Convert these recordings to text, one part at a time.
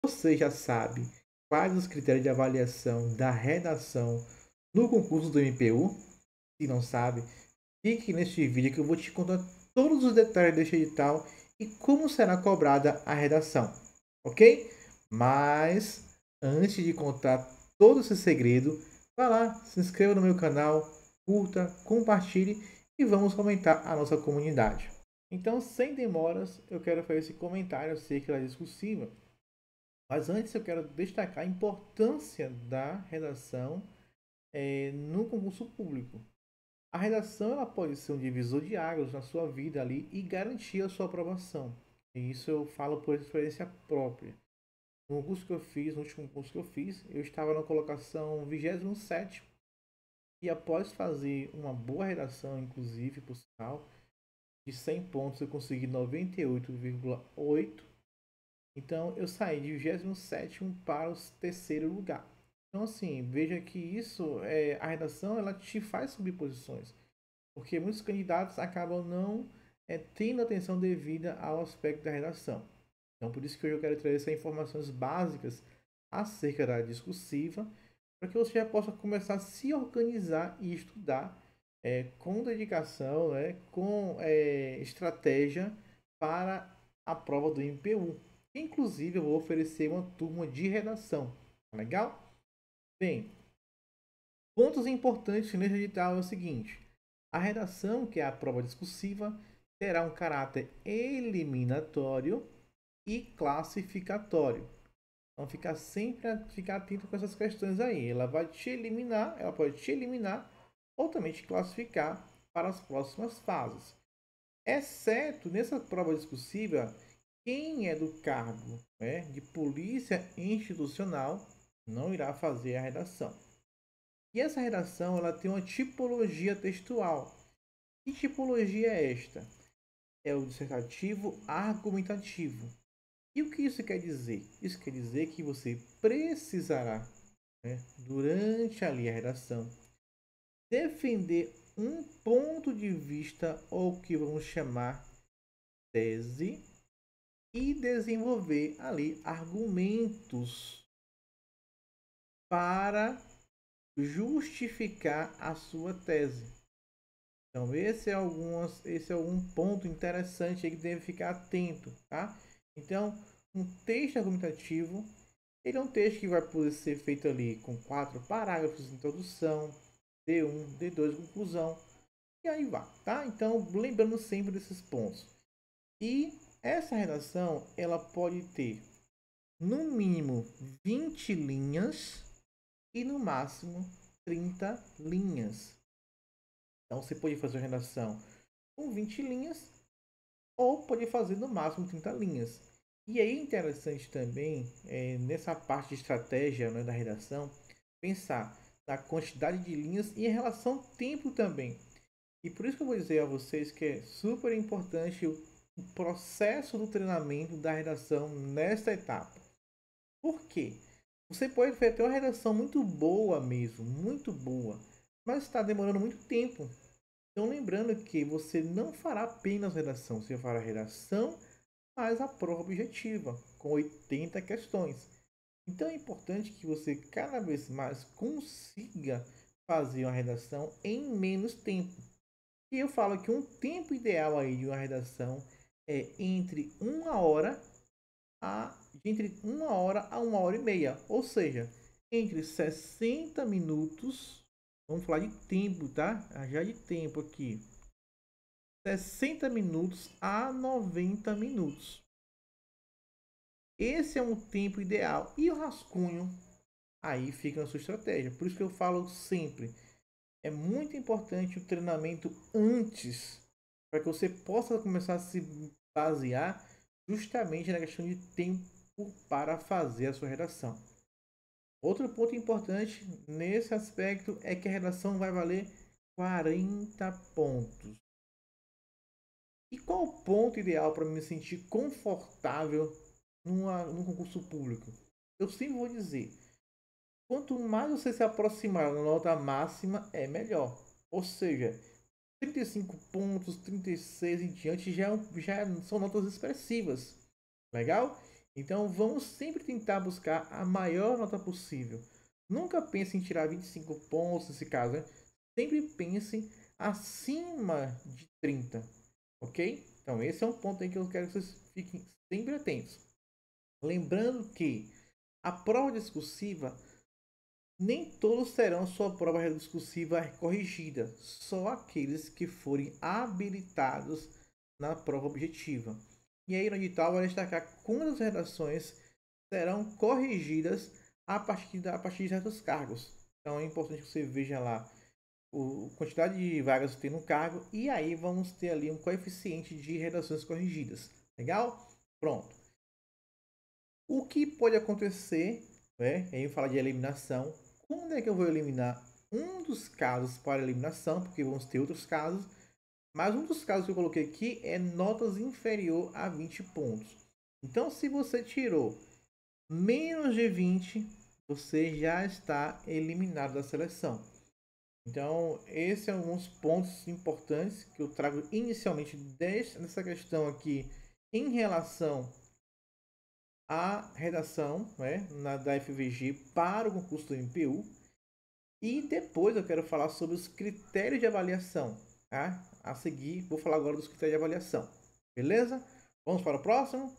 Você já sabe quais os critérios de avaliação da redação no concurso do MPU? Se não sabe, fique neste vídeo que eu vou te contar todos os detalhes deste edital e como será cobrada a redação, ok? Mas antes de contar todo esse segredo, vá lá, se inscreva no meu canal, curta, compartilhe e vamos comentar a nossa comunidade. Então, sem demoras, eu quero fazer esse comentário acerca da discursiva. Mas antes eu quero destacar a importância da redação no concurso público. A redação ela pode ser um divisor de águas na sua vida ali e garantir a sua aprovação. E isso eu falo por experiência própria. No curso que eu fiz, no último curso que eu fiz, eu estava na colocação 27º e após fazer uma boa redação, inclusive, por sinal, de 100 pontos eu consegui 98,8. Então eu saí de 27º para o terceiro lugar. Então assim, veja que isso, a redação ela te faz subir posições. Porque muitos candidatos acabam não tendo atenção devida ao aspecto da redação. Então por isso que hoje eu quero trazer essas informações básicas acerca da discursiva, para que você já possa começar a se organizar e estudar com dedicação, com estratégia para a prova do MPU. Inclusive, eu vou oferecer uma turma de redação. Legal? Bem, pontos importantes nesse edital é o seguinte. A redação, que é a prova discursiva, terá um caráter eliminatório e classificatório. Então, ficar atento com essas questões aí. Ela pode te eliminar ou também te classificar para as próximas fases. Exceto nessa prova discursiva, quem é do cargo de polícia institucional não irá fazer a redação. E essa redação ela tem uma tipologia textual. Que tipologia é esta? É o dissertativo argumentativo. E o que isso quer dizer? Isso quer dizer que você precisará, durante ali a redação, defender um ponto de vista ou que vamos chamar tese e desenvolver ali argumentos para justificar a sua tese. Então esse é algum ponto interessante aí que deve ficar atento, tá? Então, um texto argumentativo, ele é um texto que vai poder ser feito ali com 4 parágrafos de introdução, D1, D2, conclusão, e aí vai, tá? Então, lembrando sempre desses pontos. E essa redação, ela pode ter no mínimo 20 linhas e no máximo 30 linhas. Então você pode fazer uma redação com 20 linhas ou pode fazer no máximo 30 linhas. E aí é interessante também, nessa parte de estratégia da redação, pensar na quantidade de linhas e em relação ao tempo também. E por isso que eu vou dizer a vocês que é super importante o processo do treinamento da redação nesta etapa. Por quê? Você pode ter uma redação muito boa mesmo, muito boa, mas está demorando muito tempo. Então lembrando que você não fará apenas redação, você fará redação mais a prova objetiva, com 80 questões. Então é importante que você cada vez mais consiga fazer uma redação em menos tempo. E eu falo que um tempo ideal aí de uma redação é entre 1 hora a 1 hora e meia, ou seja, entre 60 minutos, vamos falar de tempo, tá? Já de tempo aqui, 60 minutos a 90 minutos. Esse é um tempo ideal e o rascunho aí fica na sua estratégia. Por isso que eu falo sempre, é muito importante o treinamento antes, para que você possa começar a se basear justamente na questão de tempo para fazer a sua redação. Outro ponto importante nesse aspecto é que a redação vai valer 40 pontos. E qual o ponto ideal para me sentir confortável num concurso público? Eu sempre vou dizer, quanto mais você se aproximar da nota máxima, é melhor. Ou seja, 35 pontos, 36 em diante já são notas expressivas. Legal? Então vamos sempre tentar buscar a maior nota possível. Nunca pense em tirar 25 pontos nesse caso, né? Sempre pense acima de 30, ok? Então esse é um ponto aí que eu quero que vocês fiquem sempre atentos. Lembrando que a prova discursiva, nem todos terão sua prova discursiva corrigida, só aqueles que forem habilitados na prova objetiva. E aí no edital vai destacar quantas redações serão corrigidas a partir de certos cargos. Então é importante que você veja lá a quantidade de vagas que tem no cargo e aí vamos ter ali um coeficiente de redações corrigidas. Legal? Pronto. O que pode acontecer, né? Aí eu falo de eliminação. Quando é que eu vou eliminar um dos casos para eliminação? Porque vamos ter outros casos. Mas um dos casos que eu coloquei aqui é notas inferior a 20 pontos. Então, se você tirou menos de 20, você já está eliminado da seleção. Então, esses são alguns pontos importantes que eu trago inicialmente nessa questão aqui em relação à redação, né, da FVG para o concurso do MPU. E depois eu quero falar sobre os critérios de avaliação. Tá? A seguir, vou falar agora dos critérios de avaliação. Beleza? Vamos para o próximo?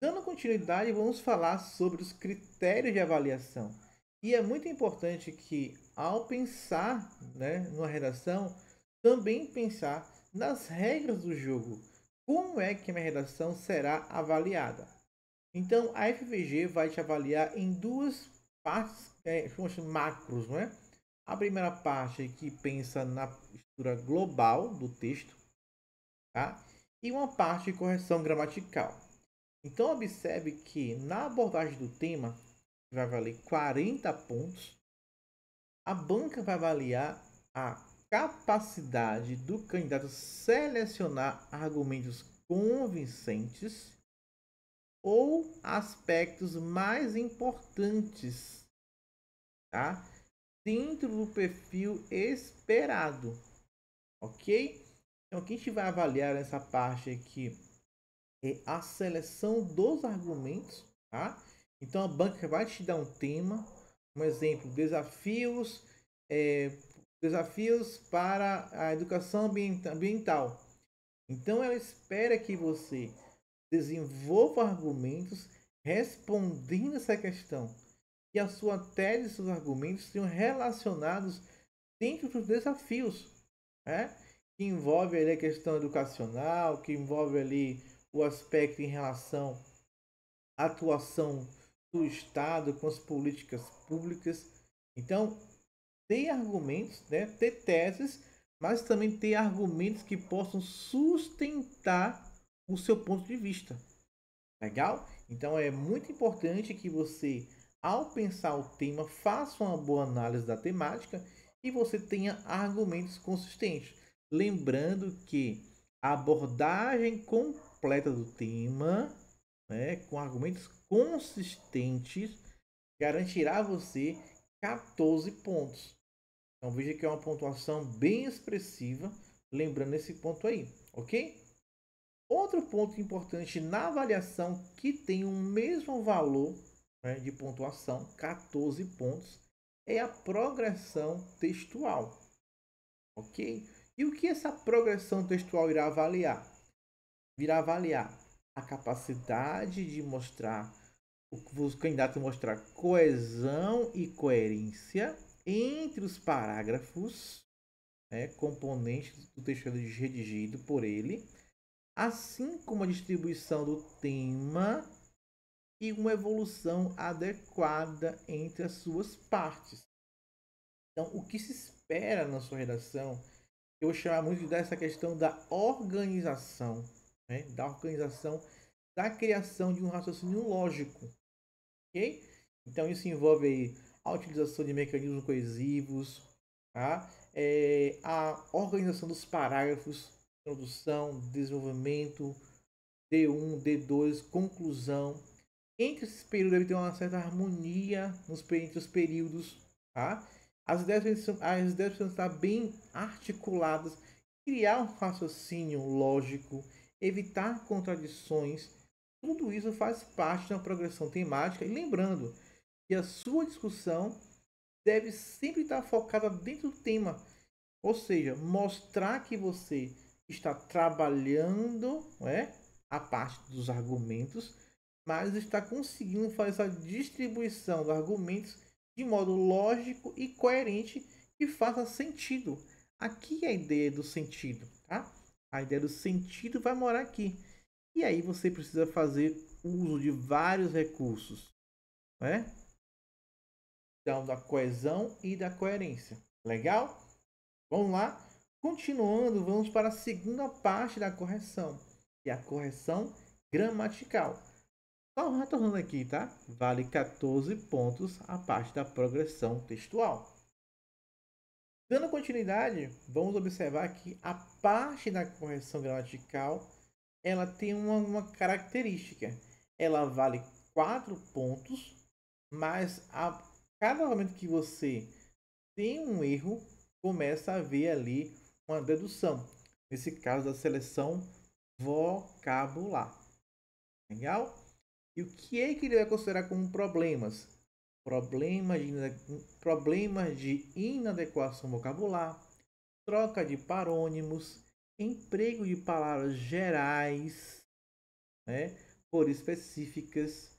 Dando continuidade, vamos falar sobre os critérios de avaliação. E é muito importante que, ao pensar, né, numa redação, também pensar nas regras do jogo. Como é que a minha redação será avaliada? Então, a FVG vai te avaliar em duas partes, macros, não é? A primeira parte que pensa na estrutura global do texto, tá? E uma parte de correção gramatical. Então, observe que na abordagem do tema, que vai valer 40 pontos, a banca vai avaliar a capacidade do candidato selecionar argumentos convincentes ou aspectos mais importantes, tá? Dentro do perfil esperado, ok? Então, o que a gente vai avaliar nessa parte aqui é a seleção dos argumentos, tá? Então, a banca vai te dar um tema, um exemplo, desafios para a educação ambiental. Então, ela espera que você desenvolva argumentos respondendo essa questão. Que a sua tese e seus argumentos sejam relacionados dentro dos desafios, né? Que envolve ali a questão educacional, que envolve ali o aspecto em relação à atuação do Estado com as políticas públicas. Então, ter argumentos, né? Ter teses, mas também ter argumentos que possam sustentar o seu ponto de vista. Legal? Então é muito importante que você, ao pensar o tema, faça uma boa análise da temática e você tenha argumentos consistentes. Lembrando que a abordagem completa do tema, né, com argumentos consistentes, garantirá a você 14 pontos. Então veja que é uma pontuação bem expressiva, lembrando esse ponto aí, ok? Outro ponto importante na avaliação que tem o mesmo valor, né, de pontuação, 14 pontos, é a progressão textual, ok? E o que essa progressão textual irá avaliar? Irá avaliar a capacidade de mostrar, os candidatos mostrar coesão e coerência entre os parágrafos, né, componentes do texto redigido por ele, assim como a distribuição do tema e uma evolução adequada entre as suas partes. Então, o que se espera na sua redação, eu vou chamar muito dessa questão da organização, né? Da organização, da criação de um raciocínio lógico, ok? Então, isso envolve aí a utilização de mecanismos coesivos, tá? A organização dos parágrafos, introdução, desenvolvimento, D1, D2, conclusão. Entre esses períodos deve ter uma certa harmonia entre os períodos, tá? As ideias precisam estar bem articuladas, criar um raciocínio lógico, evitar contradições. Tudo isso faz parte da progressão temática. E lembrando que a sua discussão deve sempre estar focada dentro do tema. Ou seja, mostrar que você está trabalhando, não é, a parte dos argumentos, mas está conseguindo fazer essa distribuição dos argumentos de modo lógico e coerente que faça sentido. Aqui é a ideia do sentido, tá? A ideia do sentido vai morar aqui. E aí você precisa fazer uso de vários recursos, né? Então, da coesão e da coerência. Legal? Vamos lá? Continuando, vamos para a segunda parte da correção, que é a correção gramatical. Só retornando aqui, tá? Vale 14 pontos a parte da progressão textual. Dando continuidade, vamos observar que a parte da correção gramatical ela tem uma característica. Ela vale 4 pontos, mas a cada momento que você tem um erro, começa a haver ali uma dedução. Nesse caso da seleção vocabular. Legal? E o que é que ele vai considerar como problemas? Problemas de inadequação vocabular, troca de parônimos, emprego de palavras gerais, né, por específicas.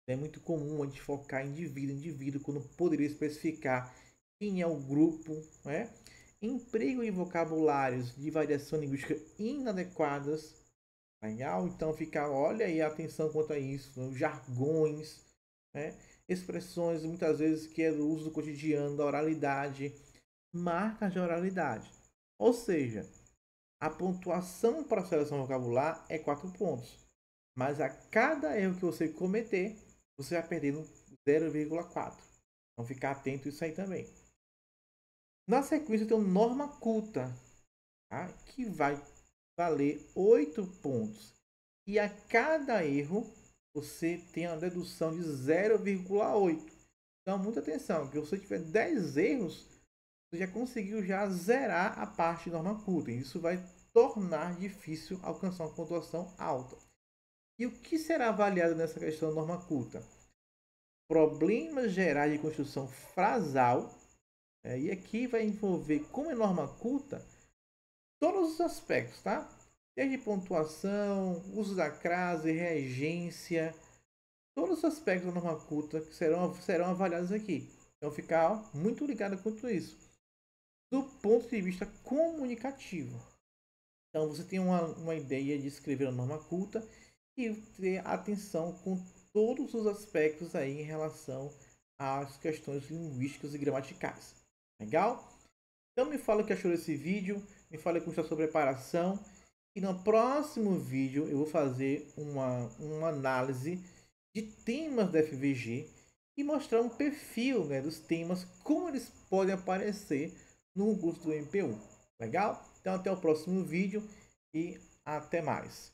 É muito comum a gente focar indivíduo, quando poderia especificar quem é o grupo, né? Emprego de vocabulários de variação linguística inadequadas. Legal? Então fica, olha aí a atenção quanto a isso, né? Jargões, né? Expressões muitas vezes que é do uso do cotidiano, da oralidade, marcas de oralidade. Ou seja, a pontuação para a seleção vocabular é 4 pontos. Mas a cada erro que você cometer, você vai perdendo 0,4. Então ficar atento a isso aí também. Na sequência tem o norma culta, tá? Que vai valer 8 pontos. E a cada erro você tem a dedução de 0,8. Então muita atenção, que se você tiver 10 erros, você já conseguiu já zerar a parte de norma culta. Isso vai tornar difícil alcançar uma pontuação alta. E o que será avaliado nessa questão da norma culta? Problemas gerais de construção frasal. E aqui vai envolver, como é norma culta, todos os aspectos, tá? Desde pontuação, uso da crase, regência, todos os aspectos da norma culta que serão avaliados aqui. Então ficar muito ligado quanto a isso. Do ponto de vista comunicativo. Então você tem uma ideia de escrever a norma culta e ter atenção com todos os aspectos aí em relação às questões linguísticas e gramaticais. Legal? Então me fala o que achou desse vídeo, me fala como está a sua preparação. E no próximo vídeo eu vou fazer uma análise de temas da FVG e mostrar um perfil, né, dos temas, como eles podem aparecer no concurso do MPU. Legal? Então até o próximo vídeo e até mais.